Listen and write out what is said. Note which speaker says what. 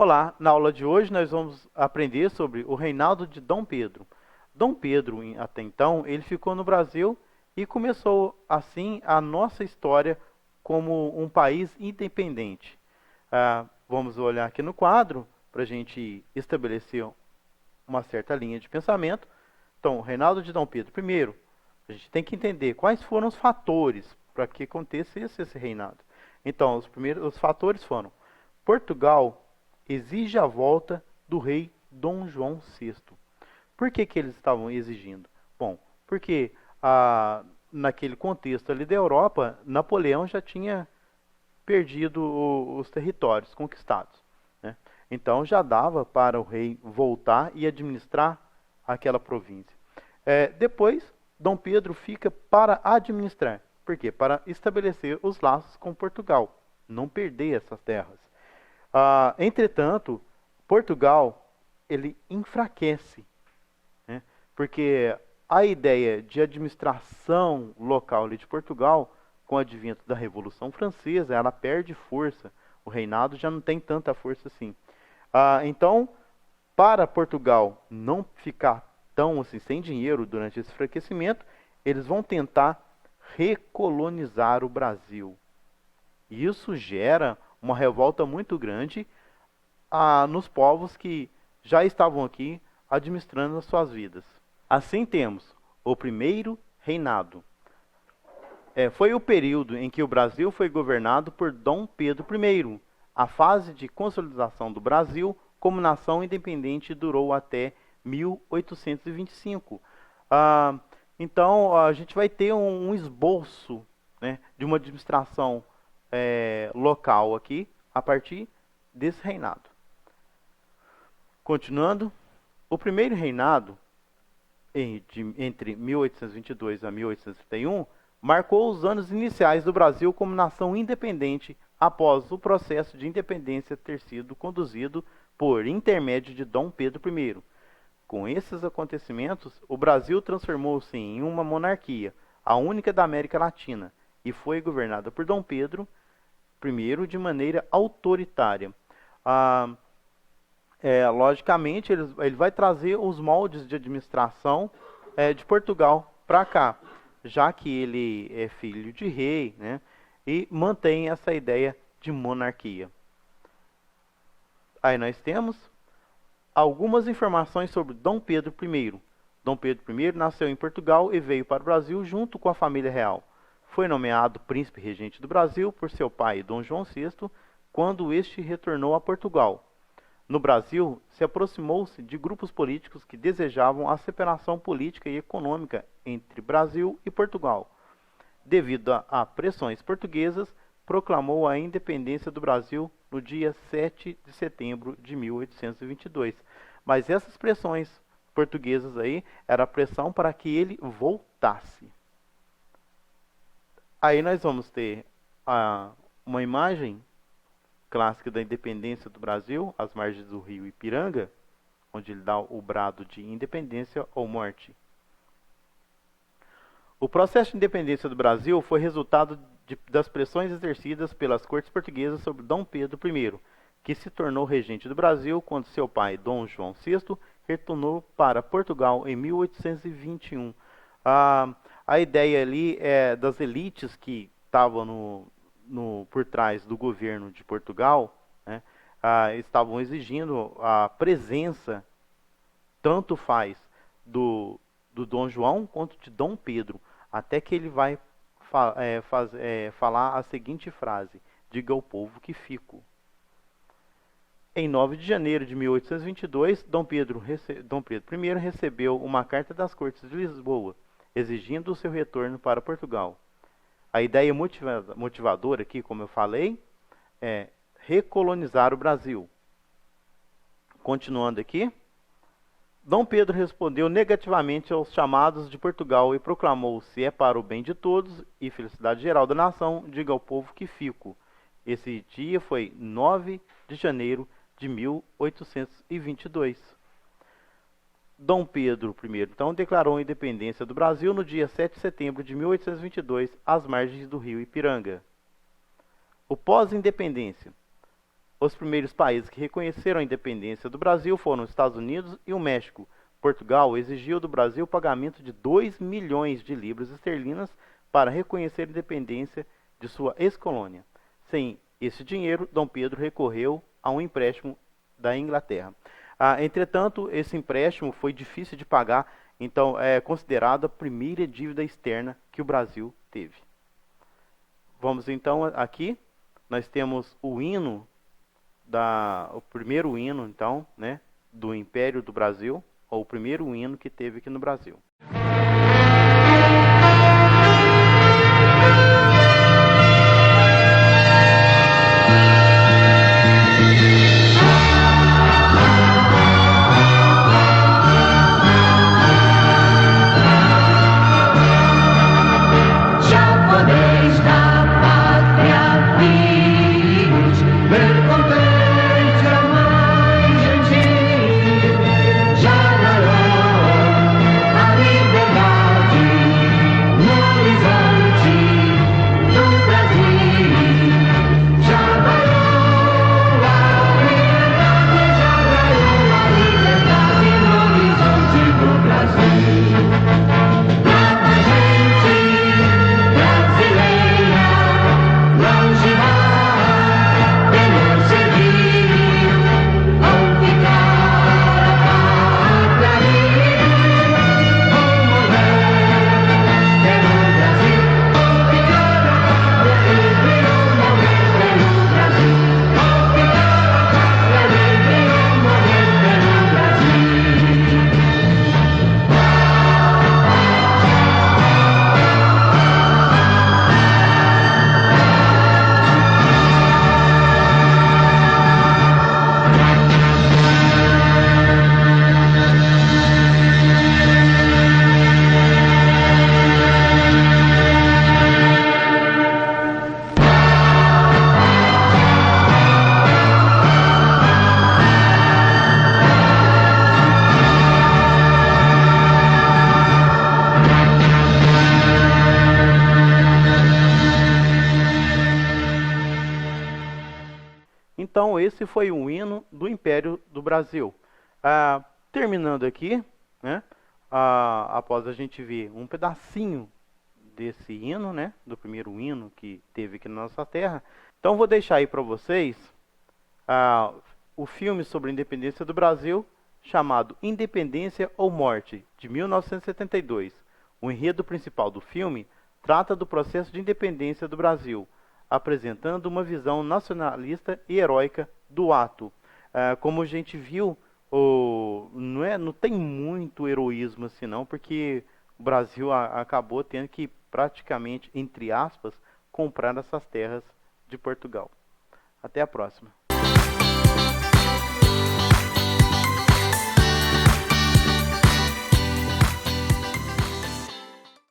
Speaker 1: Olá, na aula de hoje nós vamos aprender sobre o reinado de Dom Pedro. Dom Pedro, até então, ele ficou no Brasil e começou assim a nossa história como um país independente. Vamos olhar aqui no quadro para a gente estabelecer uma certa linha de pensamento. Então, o reinado de Dom Pedro I, a gente tem que entender quais foram os fatores para que acontecesse esse reinado. Então, os fatores foram: Portugal exige a volta do rei Dom João VI. Por que eles estavam exigindo? Bom, porque naquele contexto ali da Europa, Napoleão já tinha perdido os territórios conquistados, né? Então já dava para o rei voltar e administrar aquela província. Depois, Dom Pedro fica para administrar. Por quê? Para estabelecer os laços com Portugal, não perder essas terras. Entretanto, Portugal ele enfraquece, né? Porque a ideia de administração local ali de Portugal, com o advento da Revolução Francesa, ela perde força. O reinado já não tem tanta força assim. Então, para Portugal não ficar tão assim sem dinheiro durante esse enfraquecimento, eles vão tentar recolonizar o Brasil. Isso gera uma revolta muito grande nos povos que já estavam aqui administrando as suas vidas. Assim temos o primeiro reinado. Foi o período em que o Brasil foi governado por Dom Pedro I. A fase de consolidação do Brasil como nação independente durou até 1825. Então, a gente vai ter um esboço, né, de uma administração local aqui, a partir desse reinado. Continuando, o primeiro reinado, entre 1822 a 1831, marcou os anos iniciais do Brasil como nação independente após o processo de independência ter sido conduzido por intermédio de Dom Pedro I. Com esses acontecimentos, o Brasil transformou-se em uma monarquia, a única da América Latina, e foi governada por Dom Pedro I de maneira autoritária. Logicamente, ele vai trazer os moldes de administração de Portugal para cá, já que ele é filho de rei, né, e mantém essa ideia de monarquia. Aí nós temos algumas informações sobre Dom Pedro I. Dom Pedro I nasceu em Portugal e veio para o Brasil junto com a família real. Foi nomeado príncipe regente do Brasil por seu pai, Dom João VI, quando este retornou a Portugal. No Brasil, se aproximou-se de grupos políticos que desejavam a separação política e econômica entre Brasil e Portugal. Devido a pressões portuguesas, proclamou a independência do Brasil no dia 7 de setembro de 1822. Mas essas pressões portuguesas aí era pressão para que ele voltasse. Aí nós vamos ter uma imagem clássica da independência do Brasil, às margens do rio Ipiranga, onde ele dá o brado de independência ou morte. O processo de independência do Brasil foi resultado das pressões exercidas pelas cortes portuguesas sobre Dom Pedro I, que se tornou regente do Brasil quando seu pai, Dom João VI, retornou para Portugal em 1821. A ideia ali é das elites que estavam por trás do governo de Portugal, né, estavam exigindo a presença, tanto faz do Dom João quanto de Dom Pedro, até que ele vai falar a seguinte frase: diga ao povo que fico. Em 9 de janeiro de 1822, Dom Pedro I recebeu uma carta das Cortes de Lisboa, exigindo o seu retorno para Portugal. A ideia motivadora aqui, como eu falei, é recolonizar o Brasil. Continuando aqui, Dom Pedro respondeu negativamente aos chamados de Portugal e proclamou: se é para o bem de todos e felicidade geral da nação, diga ao povo que fico. Esse dia foi 9 de janeiro de 1822. Dom Pedro I, então, declarou a independência do Brasil no dia 7 de setembro de 1822, às margens do rio Ipiranga. O pós-independência. Os primeiros países que reconheceram a independência do Brasil foram os Estados Unidos e o México. Portugal exigiu do Brasil o pagamento de 2 milhões de libras esterlinas para reconhecer a independência de sua ex-colônia. Sem esse dinheiro, Dom Pedro recorreu a um empréstimo da Inglaterra. Entretanto, esse empréstimo foi difícil de pagar, então é considerado a primeira dívida externa que o Brasil teve. Vamos então aqui, nós temos o hino, o primeiro hino então, né, do Império do Brasil, ou o primeiro hino que teve aqui no Brasil. Então esse foi o hino do Império do Brasil. Terminando aqui, né, após a gente ver um pedacinho desse hino, né, do primeiro hino que teve aqui na nossa terra, então vou deixar aí para vocês o filme sobre a independência do Brasil, chamado Independência ou Morte, de 1972. O enredo principal do filme trata do processo de independência do Brasil, apresentando uma visão nacionalista e heróica do ato. Como a gente viu, não tem muito heroísmo assim não, porque o Brasil acabou tendo que praticamente, entre aspas, comprar essas terras de Portugal. Até a próxima.